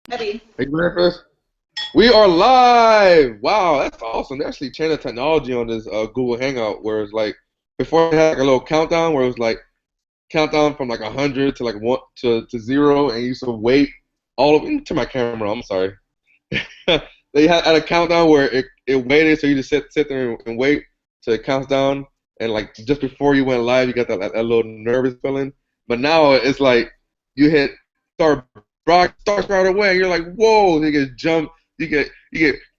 Ready. Hey, Memphis. We are live. Wow, that's awesome. They actually changed the technology on this Google Hangout where it's like before they had like a little countdown where it was like countdown from like 100 to like one to zero, and you used to wait all of to my camera. I'm sorry. They had a countdown where it waited, so you just sit there and wait till it counts down, and like just before you went live, you got that little nervous feeling. But now it's like you hit start starts right away, and you're like, whoa! You get jumped, you get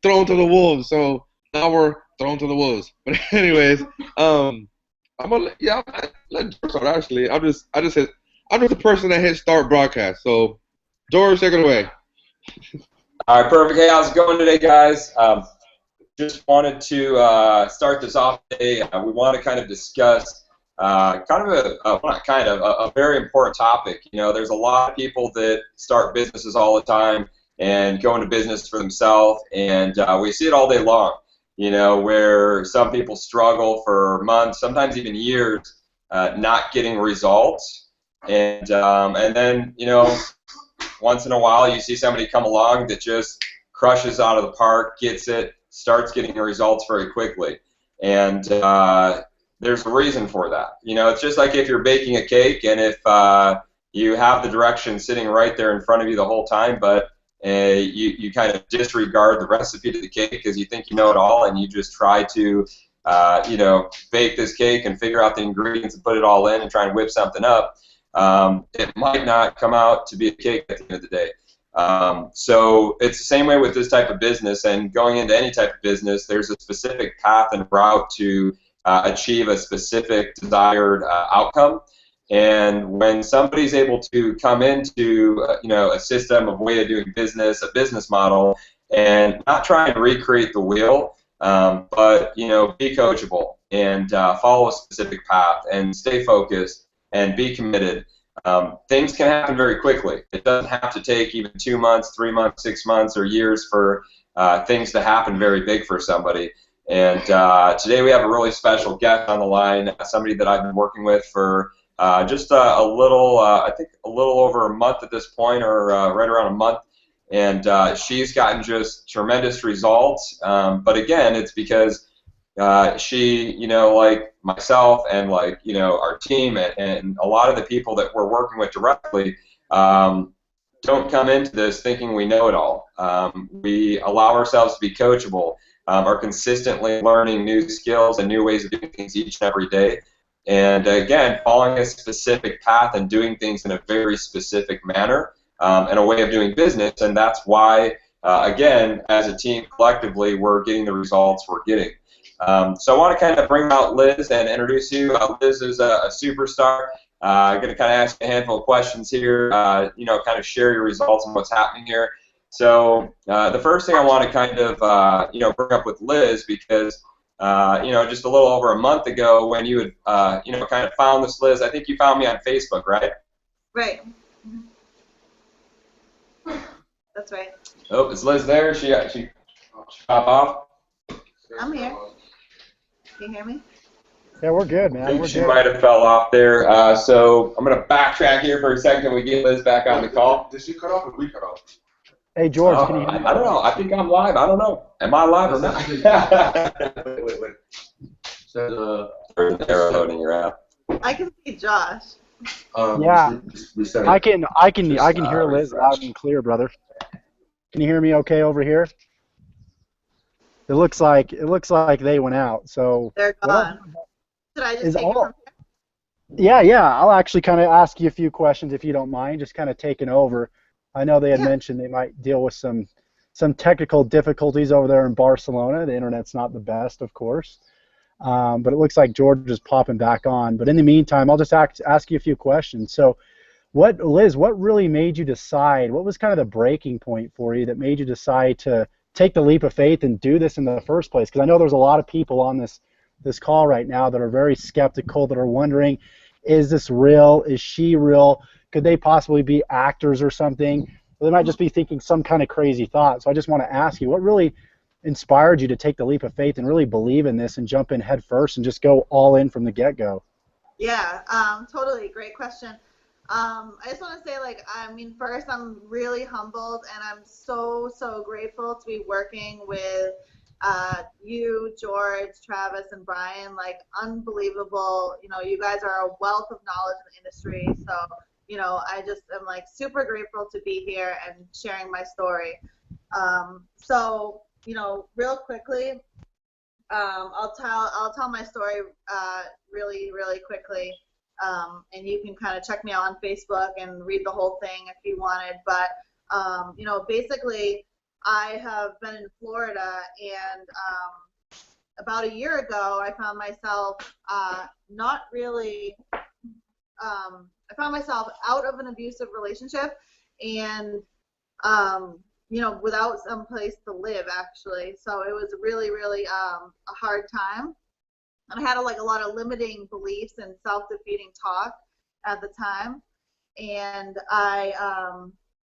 thrown to the wolves. So now we're thrown to the wolves. But anyways, I'm gonna let George start. Actually, I'm just the person that hit start broadcast. So George, take it away. All right, perfect. Hey, how's it going today, guys? Just wanted to start this off today. We want to kind of discuss a very important topic. You know, there's a lot of people that start businesses all the time and go into business for themselves, and we see it all day long. You know, where some people struggle for months, sometimes even years, not getting results, and then once in a while you see somebody come along that just crushes out of the park, gets it, starts getting results very quickly, and there's a reason for that. You know, it's just like if you're baking a cake, and if you have the directions sitting right there in front of you the whole time, but you kind of disregard the recipe to the cake because you think you know it all, and you just try to bake this cake and figure out the ingredients and put it all in and try and whip something up. It might not come out to be a cake at the end of the day. So it's the same way with this type of business, and going into any type of business, there's a specific path and route to achieve a specific desired outcome. And when somebody's able to come into a system, of way of doing business, a business model, and not try and recreate the wheel, but be coachable and follow a specific path and stay focused and be committed, things can happen very quickly. It doesn't have to take even 2 months, 3 months, 6 months, or years for things to happen very big for somebody. And today we have a really special guest on the line, somebody that I've been working with for just a little, I think a little over a month at this point, or right around a month. And she's gotten just tremendous results. But again, it's because she, like myself and like, our team and a lot of the people that we're working with directly, don't come into this thinking we know it all. We allow ourselves to be coachable, are consistently learning new skills and new ways of doing things each and every day. And again, following a specific path and doing things in a very specific manner, and a way of doing business. And that's why, again, as a team collectively, we're getting the results we're getting. So I want to kind of bring out Liz and introduce you. Liz is a superstar. I'm going to kind of ask you a handful of questions here, kind of share your results and what's happening here. So the first thing I want to kind of, bring up with Liz, because, just a little over a month ago when you had, kind of found this, Liz, I think you found me on Facebook, right? Right. That's right. Oh, is Liz there? She pop off? I'm here. Can you hear me? Yeah, we're good, man. I think she might have fell off there. So I'm going to backtrack here for a second and we get Liz back on the call. Did she cut off or we cut off? Hey, George, can you hear me? I don't know. I think I'm live. I don't know. Am I live or not? Wait. So, There's an arrow loading your app. I can see Josh. Yeah, I can hear Liz loud and clear, brother. Can you hear me okay over here? It looks like they went out. So they're gone. Should I just take it from here? Yeah. I'll actually kind of ask you a few questions if you don't mind, just kind of taking over. I know they had mentioned they might deal with some technical difficulties over there in Barcelona. The internet's not the best, of course. But it looks like George is popping back on. But in the meantime, I'll just ask you a few questions. So, Liz, what really made you decide? What was kind of the breaking point for you that made you decide to take the leap of faith and do this in the first place? Because I know there's a lot of people on this call right now that are very skeptical, that are wondering, is this real? Is she real? Could they possibly be actors or something? Or they might just be thinking some kind of crazy thought. So I just want to ask you, what really inspired you to take the leap of faith and really believe in this and jump in head first and just go all in from the get-go? Yeah, totally. Great question. I just want to say, like, I mean, first, I'm really humbled, and I'm so, so grateful to be working with you, George, Travis, and Brian. Like, unbelievable. You know, you guys are a wealth of knowledge in the industry. So, you know, I just am, like, super grateful to be here and sharing my story. So, you know, real quickly, I'll tell my story really, really quickly. And you can kind of check me out on Facebook and read the whole thing if you wanted. But you know, basically, I have been in Florida, and about a year ago, I found myself not really. I found myself out of an abusive relationship, and you know, without some place to live, actually. So it was really, really a hard time. And I had like a lot of limiting beliefs and self-defeating talk at the time. And I,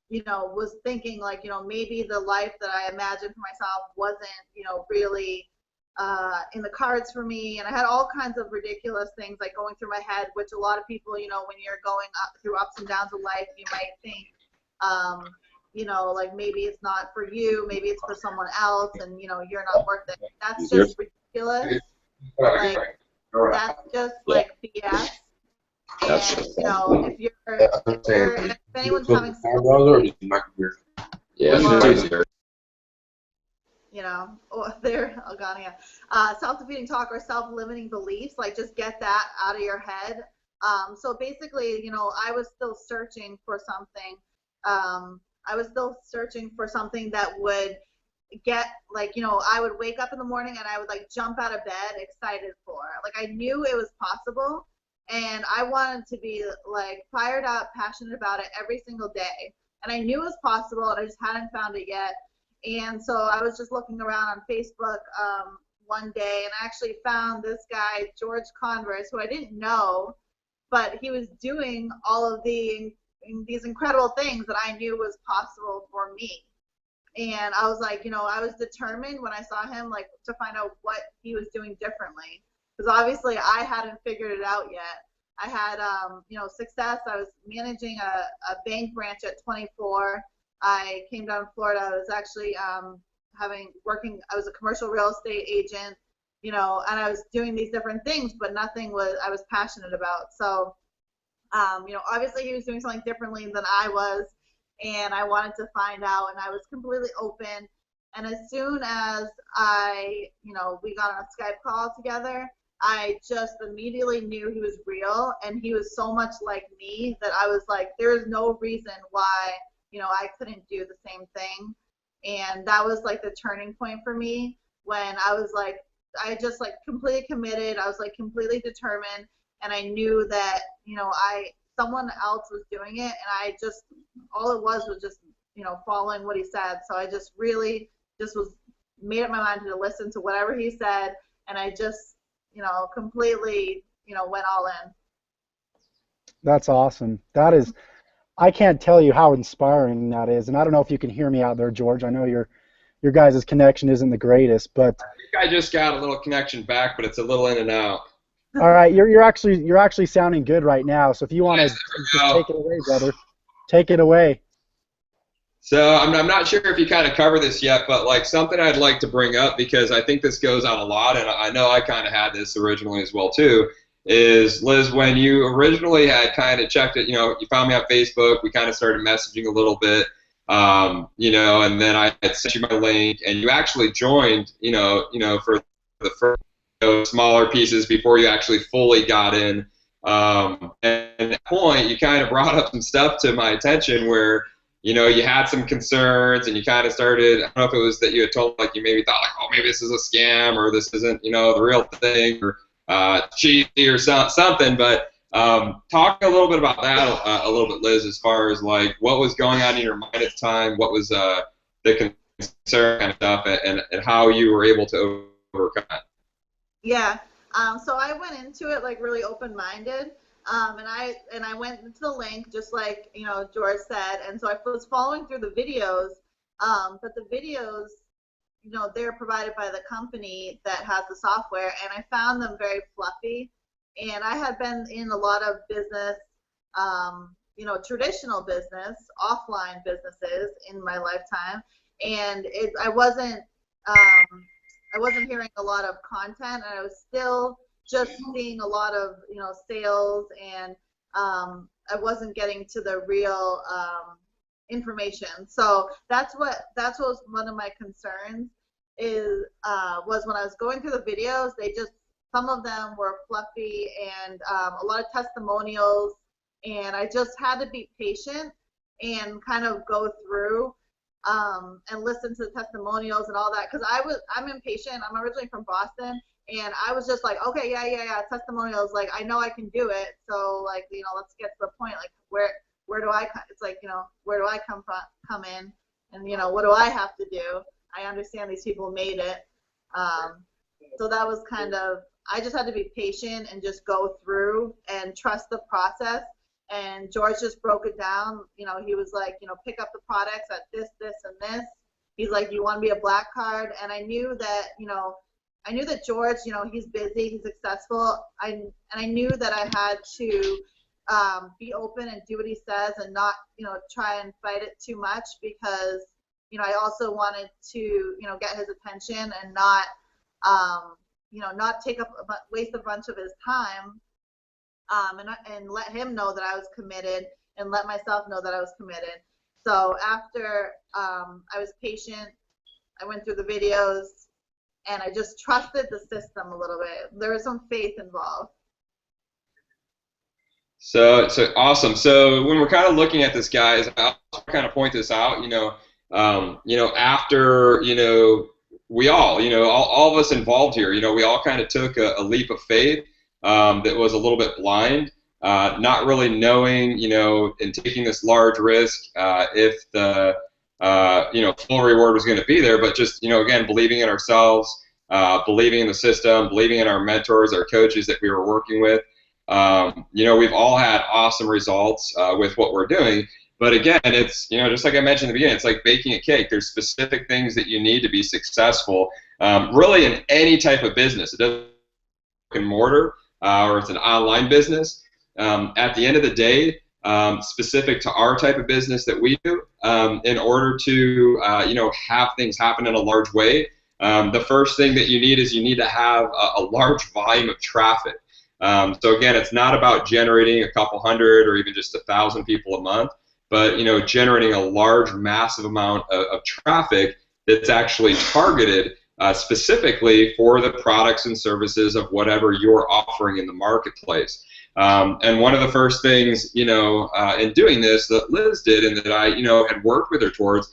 you know, was thinking like, you know, maybe the life that I imagined for myself wasn't, you know, really in the cards for me. And I had all kinds of ridiculous things like going through my head, which a lot of people, you know, when you're going up through ups and downs of life, you might think, you know, like maybe it's not for you, maybe it's for someone else, and you know, you're not worth it. That's just ridiculous. Like that's just like BS. And you know, if anyone's having you know, or they're gone again. Self-defeating talk or self-limiting beliefs, like just get that out of your head. So basically, you know, I was still searching for something. I was still searching for something that would get, like, you know, I would wake up in the morning and I would like jump out of bed excited for it. Like I knew it was possible, and I wanted to be like fired up, passionate about it every single day. And I knew it was possible, and I just hadn't found it yet. And so I was just looking around on Facebook one day, and I actually found this guy, George Converse, who I didn't know, but he was doing all of these incredible things that I knew was possible for me. And I was like, you know, I was determined when I saw him, like, to find out what he was doing differently, because obviously I hadn't figured it out yet. I had, you know, success. I was managing a bank branch at 24. I came down to Florida. I was actually I was a commercial real estate agent, you know, and I was doing these different things, but nothing I was passionate about. So, you know, obviously he was doing something differently than I was, and I wanted to find out, and I was completely open. And as soon as you know, we got on a Skype call together, I just immediately knew he was real, and he was so much like me that I was like, there is no reason why, you know, I couldn't do the same thing. And that was like the turning point for me, when I was like, I just like completely committed. I was like completely determined, and I knew that, you know, someone else was doing it, and I just, all it was just, you know, following what he said. So I just really just was made up my mind to listen to whatever he said, and I just, you know, completely, you know, went all in. That's awesome. That is, I can't tell you how inspiring that is. And I don't know if you can hear me out there, George. I know your guys' connection isn't the greatest, but I think I just got a little connection back, but it's a little in and out. all right, you're actually sounding good right now. So if you want to just take it away, brother, take it away. So I'm not sure if you kind of cover this yet, but like something I'd like to bring up, because I think this goes on a lot, and I know I kind of had this originally as well too, is Liz, when you originally had kind of checked it, you know, you found me on Facebook, we kind of started messaging a little bit, you know, and then I had sent you my link, and you actually joined, you know, for the first, you know, smaller pieces before you actually fully got in. And at that point, you kind of brought up some stuff to my attention where, you know, you had some concerns, and you kind of started, I don't know if it was that you had told, like, you maybe thought, like, oh, maybe this is a scam, or this isn't, you know, the real thing, or cheesy or something, but talk a little bit about that a little bit, Liz, as far as, like, what was going on in your mind at the time, what was the concern kind of stuff, and how you were able to overcome it. Yeah. So I went into it like really open-minded, and I went into the link just like, you know, George said, and so I was following through the videos, but the videos, you know, they're provided by the company that has the software, and I found them very fluffy. And I had been in a lot of business traditional business, offline businesses in my lifetime, and I wasn't hearing a lot of content, and I was still just seeing a lot of sales, and I wasn't getting to the real information. So that's what was one of my concerns was when I was going through the videos. Some of them were fluffy and a lot of testimonials, and I just had to be patient and kind of go through and listen to the testimonials and all that, because I'm impatient. I'm originally from Boston, and I was just like, okay, yeah, testimonials, like I know I can do it, so like let's get to the point, like where do I it's like where do I come in, and what do I have to do? I understand these people made it, so that was kind of, I just had to be patient and just go through and trust the process. And George just broke it down. He was like, pick up the products at this, and this. He's like, you want to be a black card? And I knew that George, he's busy, he's successful. I knew that I had to be open and do what he says, and not, try and fight it too much, because, I also wanted to, get his attention and not, not waste a bunch of his time. And let him know that I was committed, and let myself know that I was committed. So after I was patient, I went through the videos, and I just trusted the system a little bit. There was some faith involved. So awesome. So when we're kind of looking at this, guys, I'll kind of point this out. After we all of us involved here, we all kind of took a leap of faith. That was a little bit blind, not really knowing, and taking this large risk if the, full reward was going to be there, but just, again, believing in ourselves, believing in the system, believing in our mentors, our coaches that we were working with. We've all had awesome results with what we're doing. But again, it's, just like I mentioned in the beginning, it's like baking a cake. There's specific things that you need to be successful, really in any type of business. It doesn't brick and mortar. Or it's an online business. At the end of the day, specific to our type of business that we do, in order to have things happen in a large way, the first thing that you need is you need to have a large volume of traffic. So again, it's not about generating a couple hundred or even just 1,000 people a month, but generating a large, massive amount of traffic that's actually targeted specifically for the products and services of whatever you're offering in the marketplace. And one of the first things, in doing this that Liz did, and that I, had worked with her towards,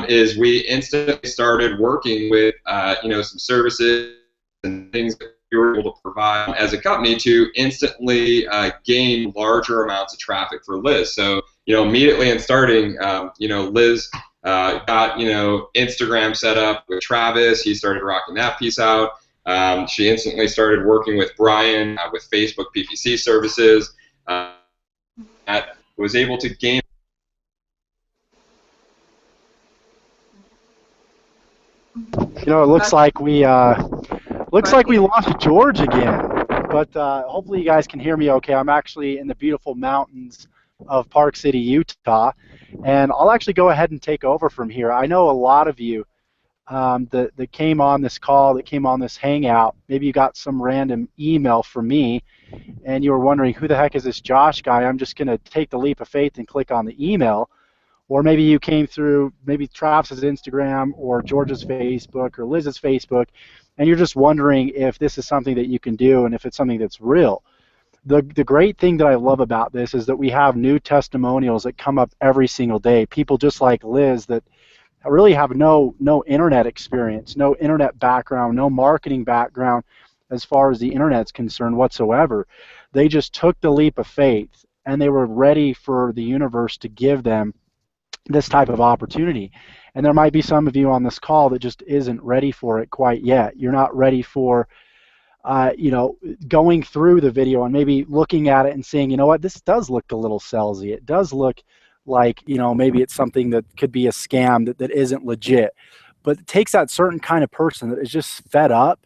is we instantly started working with, some services and things that we were able to provide as a company to instantly gain larger amounts of traffic for Liz. So, immediately in starting, Liz got Instagram set up with Travis. He started rocking that piece out. She instantly started working with Brian with Facebook PPC services. That was able to gain. It looks like we lost George again, but hopefully you guys can hear me okay. I'm actually in the beautiful mountains of Park City, Utah, and I'll actually go ahead and take over from here. I know a lot of you that came on this call, that came on this hangout, maybe you got some random email from me, and you were wondering, who the heck is this Josh guy? I'm just going to take the leap of faith and click on the email. Or maybe you came through maybe Travis's Instagram or George's Facebook or Liz's Facebook, and you're just wondering if this is something that you can do and if it's something that's real. The great thing that I love about this is that we have new testimonials that come up every single day. People just like Liz that really have no internet experience, no internet background, no marketing background as far as the internet's concerned whatsoever. They just took the leap of faith, and they were ready for the universe to give them this type of opportunity. And there might be some of you on this call that just isn't ready for it quite yet. You're not ready for going through the video and maybe looking at it and saying, you know what, this does look a little salesy. It does look like, maybe it's something that could be a scam that isn't legit. But it takes that certain kind of person that is just fed up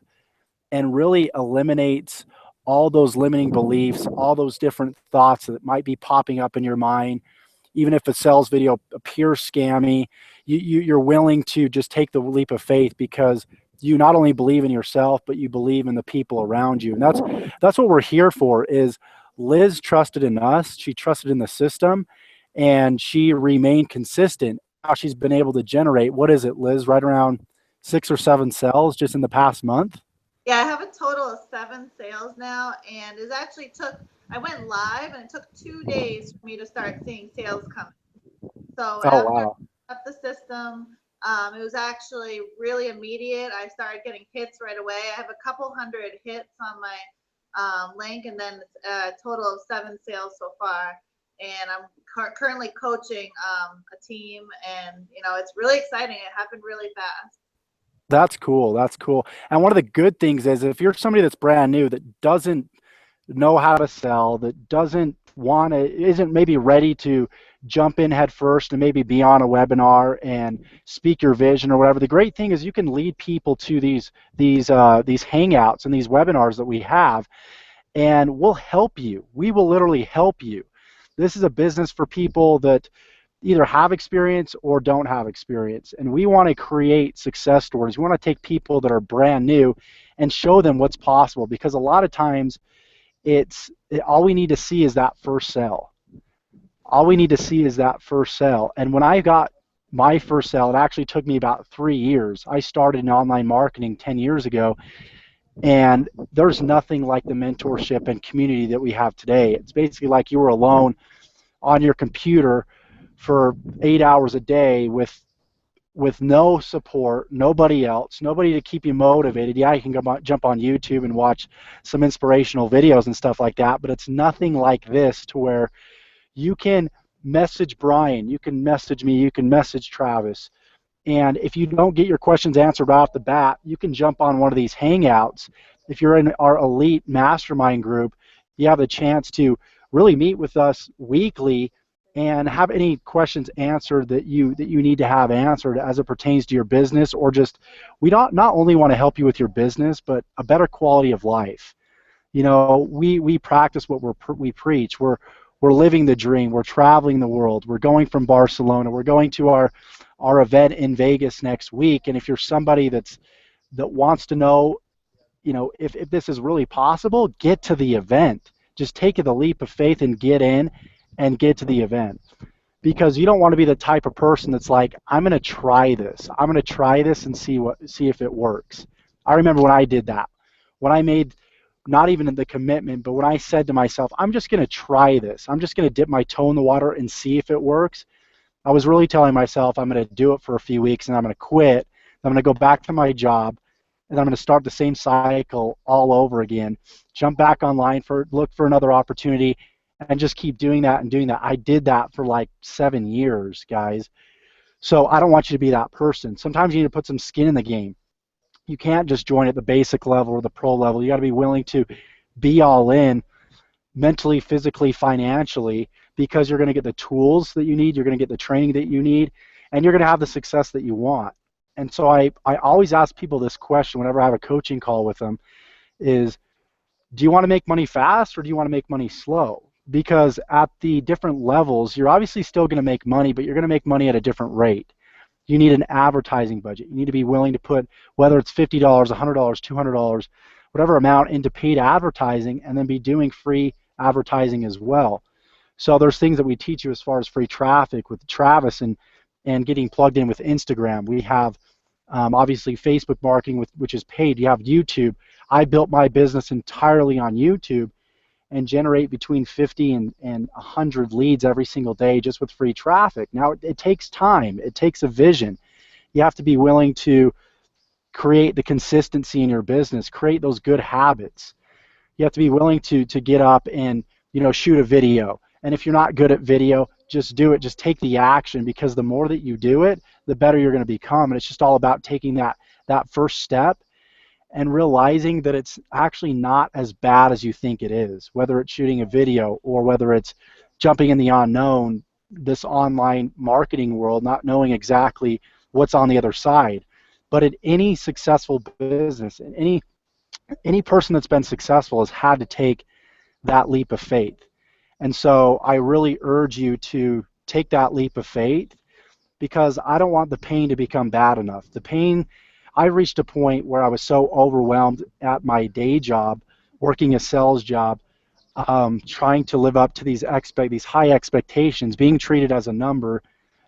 and really eliminates all those limiting beliefs, all those different thoughts that might be popping up in your mind. Even if a sales video appears scammy, you're willing to just take the leap of faith because you not only believe in yourself, but you believe in the people around you. And that's what we're here for. Is Liz trusted in us, she trusted in the system, and she remained consistent. Now she's been able to generate, what is it, Liz, right around 6 or 7 sales just in the past month? Yeah, I have a total of 7 sales now, and it actually took, I went live and it took 2 days for me to start seeing sales coming. So Oh, after wow. I set the system, it was actually really immediate. I started getting hits right away. I have a couple hundred hits on my link, and then a total of 7 sales so far. And I'm currently coaching a team, and it's really exciting. It happened really fast. That's cool. That's cool. And one of the good things is if you're somebody that's brand new that doesn't know how to sell, that doesn't want to, isn't maybe ready to jump in head first and maybe be on a webinar and speak your vision or whatever. The great thing is you can lead people to these hangouts and these webinars that we have, and we'll help you. We will literally help you. This is a business for people that either have experience or don't have experience. And we want to create success stories. We want to take people that are brand new and show them what's possible, because a lot of times all we need to see is that first sale. All we need to see is that first sale. And when I got my first sale, it actually took me about 3 years. I started in online marketing 10 years ago, and there's nothing like the mentorship and community that we have today. It's basically like you were alone on your computer for 8 hours a day with no support, nobody else, nobody to keep you motivated. Yeah, you can jump on YouTube and watch some inspirational videos and stuff like that, but it's nothing like this to where you can message Brian, you can message me, you can message Travis, and if you don't get your questions answered right off the bat, you can jump on one of these hangouts. If you're in our elite mastermind group, you have a chance to really meet with us weekly and have any questions answered that you need to have answered as it pertains to your business, or just we not only want to help you with your business, but a better quality of life. We practice what we preach. We're living the dream. We're traveling the world. We're going from Barcelona. We're going to our event in Vegas next week. And if you're somebody that wants to know, if this is really possible, get to the event. Just take the leap of faith and get in and get to the event, because you don't want to be the type of person that's like, I'm going to try this. I'm going to try this and see if it works. I remember when I did that, when I made not even the commitment, but when I said to myself, I'm just going to try this. I'm just going to dip my toe in the water and see if it works. I was really telling myself I'm going to do it for a few weeks and I'm going to quit. I'm going to go back to my job, and I'm going to start the same cycle all over again. Jump back online, look for another opportunity, and just keep doing that and doing that. I did that for like 7 years, guys. So I don't want you to be that person. Sometimes you need to put some skin in the game. You can't just join at the basic level or the pro level. You got to be willing to be all in mentally, physically, financially, because you're going to get the tools that you need, you're going to get the training that you need, and you're going to have the success that you want. And so I always ask people this question whenever I have a coaching call with them is, do you want to make money fast or do you want to make money slow? Because at the different levels, you're obviously still going to make money, but you're going to make money at a different rate. You need an advertising budget. You need to be willing to put, whether it's $50, $100, $200, whatever amount, into paid advertising, and then be doing free advertising as well. So there's things that we teach you as far as free traffic with Travis and getting plugged in with Instagram. We have obviously Facebook marketing, which is paid. You have YouTube. I built my business entirely on YouTube and generate between 50 and 100 leads every single day just with free traffic. Now, it takes time. It takes a vision. You have to be willing to create the consistency in your business, create those good habits. You have to be willing to get up and shoot a video. And if you're not good at video, just do it. Just take the action, because the more that you do it, the better you're going to become. And it's just all about taking that first step and realizing that it's actually not as bad as you think it is, whether it's shooting a video or whether it's jumping in the unknown, this online marketing world, not knowing exactly what's on the other side. But in any successful business, in any Any person that's been successful has had to take that leap of faith. And so I really urge you to take that leap of faith, because I don't want the pain to become bad enough. The pain, I reached a point where I was so overwhelmed at my day job, working a sales job, trying to live up to these high expectations, being treated as a number,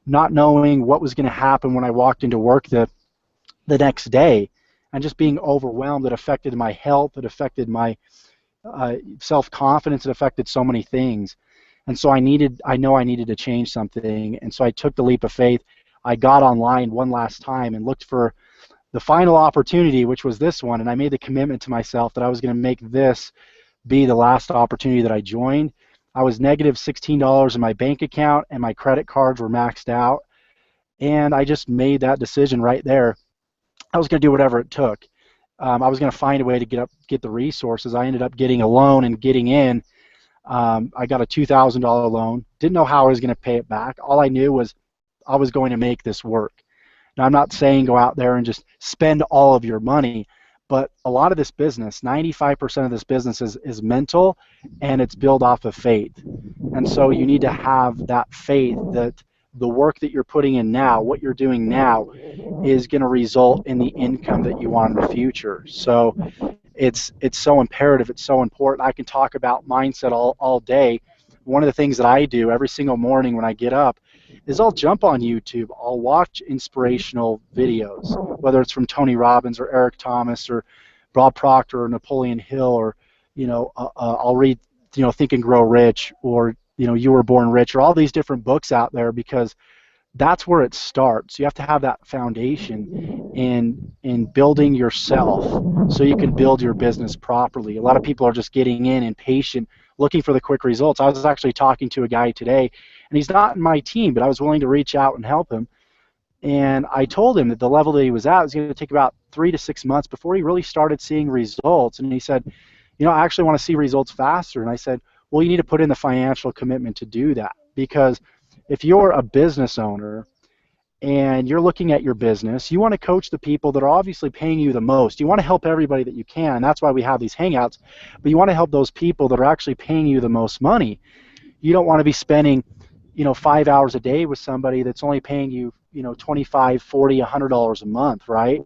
not knowing what was going to happen when I walked into work the next day, and just being overwhelmed. It affected my health. It affected my self-confidence. It affected so many things. And so I know I needed to change something. And so I took the leap of faith. I got online one last time and looked for the final opportunity, which was this one. And I made the commitment to myself that I was going to make this be the last opportunity that I joined. I was negative $16 in my bank account, and my credit cards were maxed out. And I just made that decision right there. I was going to do whatever it took. I was going to find a way to get the resources. I ended up getting a loan and getting in. I got a $2,000 loan. Didn't know how I was going to pay it back. All I knew was I was going to make this work. Now, I'm not saying go out there and just spend all of your money, but a lot of this business, 95% of this business is mental, and it's built off of faith. And so you need to have that faith that the work that you're putting in now, what you're doing now, is going to result in the income that you want in the future. So it's so imperative. It's so important. I can talk about mindset all day. One of the things that I do every single morning when I get up is I'll jump on YouTube. I'll watch inspirational videos, whether it's from Tony Robbins or Eric Thomas or Bob Proctor or Napoleon Hill, or I'll read Think and Grow Rich, or You Were Born Rich, or all these different books out there, because that's where it starts. You have to have that foundation in building yourself so you can build your business properly. A lot of people are just getting in impatient, looking for the quick results. I was actually talking to a guy today, and he's not in my team, but I was willing to reach out and help him. And I told him that the level that he was at was going to take about 3 to 6 months before he really started seeing results. And he said, I actually want to see results faster. And I said, well, you need to put in the financial commitment to do that, because if you're a business owner and you're looking at your business, you want to coach the people that are obviously paying you the most. You want to help everybody that you can. That's why we have these hangouts. But you want to help those people that are actually paying you the most money. You don't want to be spending 5 hours a day with somebody that's only paying you $25, $40, $100 a month, right?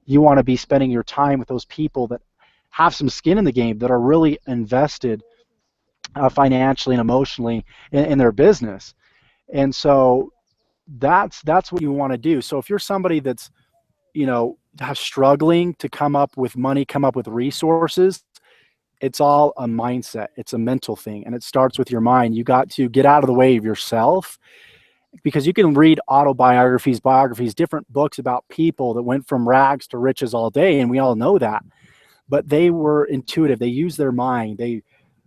You want to be spending your time with those people that have some skin in the game, that are really invested financially and emotionally in their business. And so that's what you want to do. So if you're somebody that's struggling to come up with money, come up with resources, it's all a mindset. It's a mental thing, and it starts with your mind. You got to get out of the way of yourself, because you can read autobiographies, biographies, different books about people that went from rags to riches all day, and we all know that. But they were intuitive. They used their mind.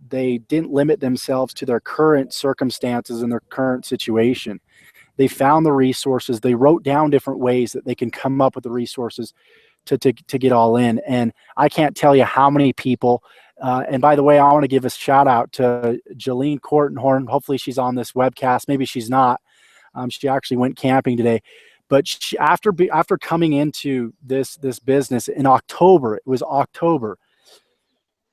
They didn't limit themselves to their current circumstances and their current situation. They found the resources. They wrote down different ways that they can come up with the resources to get all in. And I can't tell you how many people, and by the way, I want to give a shout out to Jolene Kortenhorn. Hopefully she's on this webcast. Maybe she's not. She actually went camping today. But she, after coming into this business in October, it was October,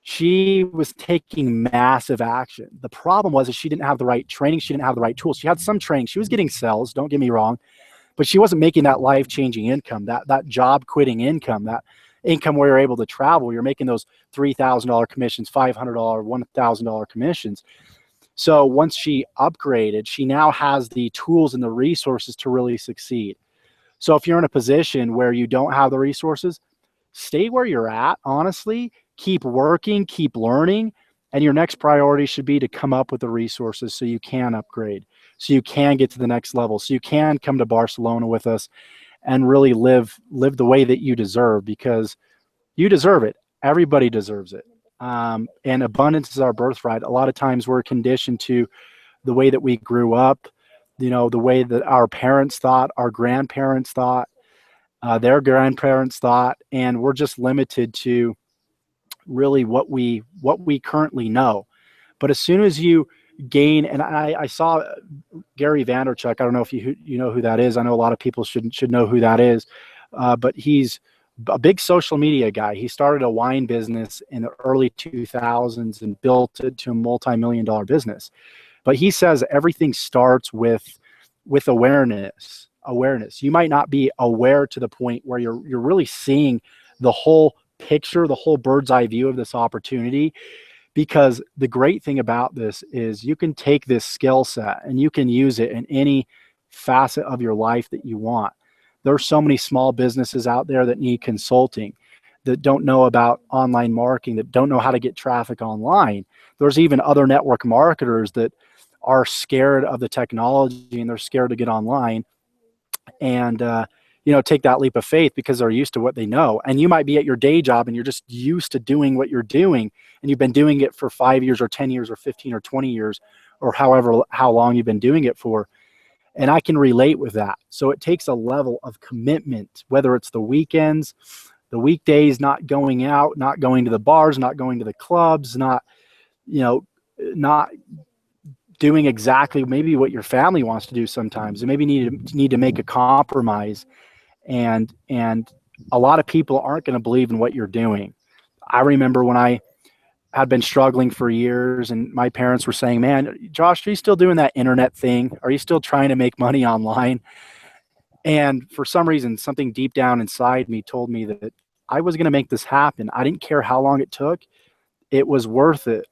she was taking massive action. The problem was that she didn't have the right training. She didn't have the right tools. She had some training. She was getting sales, don't get me wrong, but she wasn't making that life-changing income, that job-quitting income, that income where you're able to travel. You're making those $3,000 commissions, $500, $1,000 commissions. So once she upgraded, she now has the tools and the resources to really succeed. So if you're in a position where you don't have the resources, stay where you're at, honestly. Keep working, keep learning, and your next priority should be to come up with the resources so you can upgrade, so you can get to the next level, so you can come to Barcelona with us and really live the way that you deserve, because you deserve it. Everybody deserves it. And abundance is our birthright. A lot of times we're conditioned to the way that we grew up, the way that our parents thought, our grandparents thought, their grandparents thought, and we're just limited to really what we currently know. But as soon as you gain, and I saw Gary Vaynerchuk, I don't know if you know who that is. I know a lot of people should know who that is, but he's a big social media guy. He started a wine business in the early 2000s and built it to a multi-million-dollar business. But he says everything starts with awareness. Awareness. You might not be aware to the point where you're really seeing the whole picture, the whole bird's eye view of this opportunity. Because the great thing about this is you can take this skill set and you can use it in any facet of your life that you want. There are so many small businesses out there that need consulting, that don't know about online marketing, that don't know how to get traffic online. There's even other network marketers that are scared of the technology and they're scared to get online and take that leap of faith because they're used to what they know. And you might be at your day job and you're just used to doing what you're doing, and you've been doing it for 5 years or 10 years or 15 or 20 years or how long you've been doing it for. And I can relate with that. So it takes a level of commitment, whether it's the weekends, the weekdays, not going out, not going to the bars, not going to the clubs, not doing exactly maybe what your family wants to do sometimes. And maybe need to make a compromise. And a lot of people aren't going to believe in what you're doing. I remember when I had been struggling for years and my parents were saying, "Man, Josh, are you still doing that internet thing? Are you still trying to make money online?" And for some reason, something deep down inside me told me that I was going to make this happen. I didn't care how long it took. It was worth it.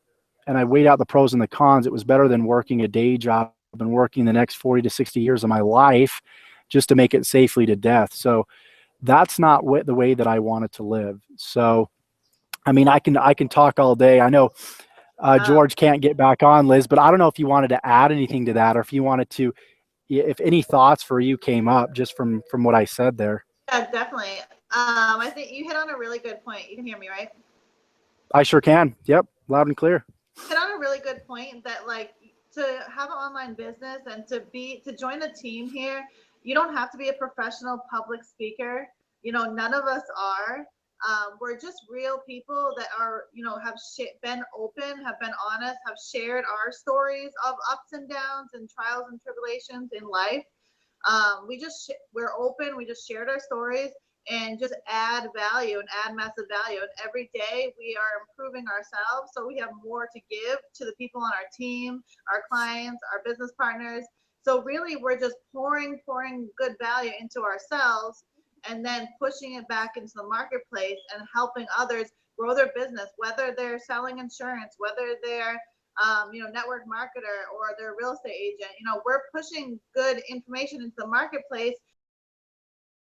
And I weighed out the pros and the cons. It was better than working a day job and working the next 40 to 60 years of my life just to make it safely to death. So that's not the way that I wanted to live. So, I mean, I can talk all day. I know George can't get back on, Liz, but I don't know if you wanted to add anything to that, or if you wanted to, if any thoughts for you came up just from what I said there. Yeah, definitely. I think you hit on a really good point. You can hear me, right? I sure can. Yep, loud and clear. Hit on a really good point that, like, to have an online business and to join a team here, you don't have to be a professional public speaker. None of us are. We're just real people that are, have been open, have been honest, have shared our stories of ups and downs and trials and tribulations in life. We're open. We just shared our stories and just add value and add massive value. And every day we are improving ourselves, so we have more to give to the people on our team, our clients, our business partners. So really, we're just pouring good value into ourselves and then pushing it back into the marketplace and helping others grow their business, whether they're selling insurance, whether they're network marketer or they're a real estate agent. We're pushing good information into the marketplace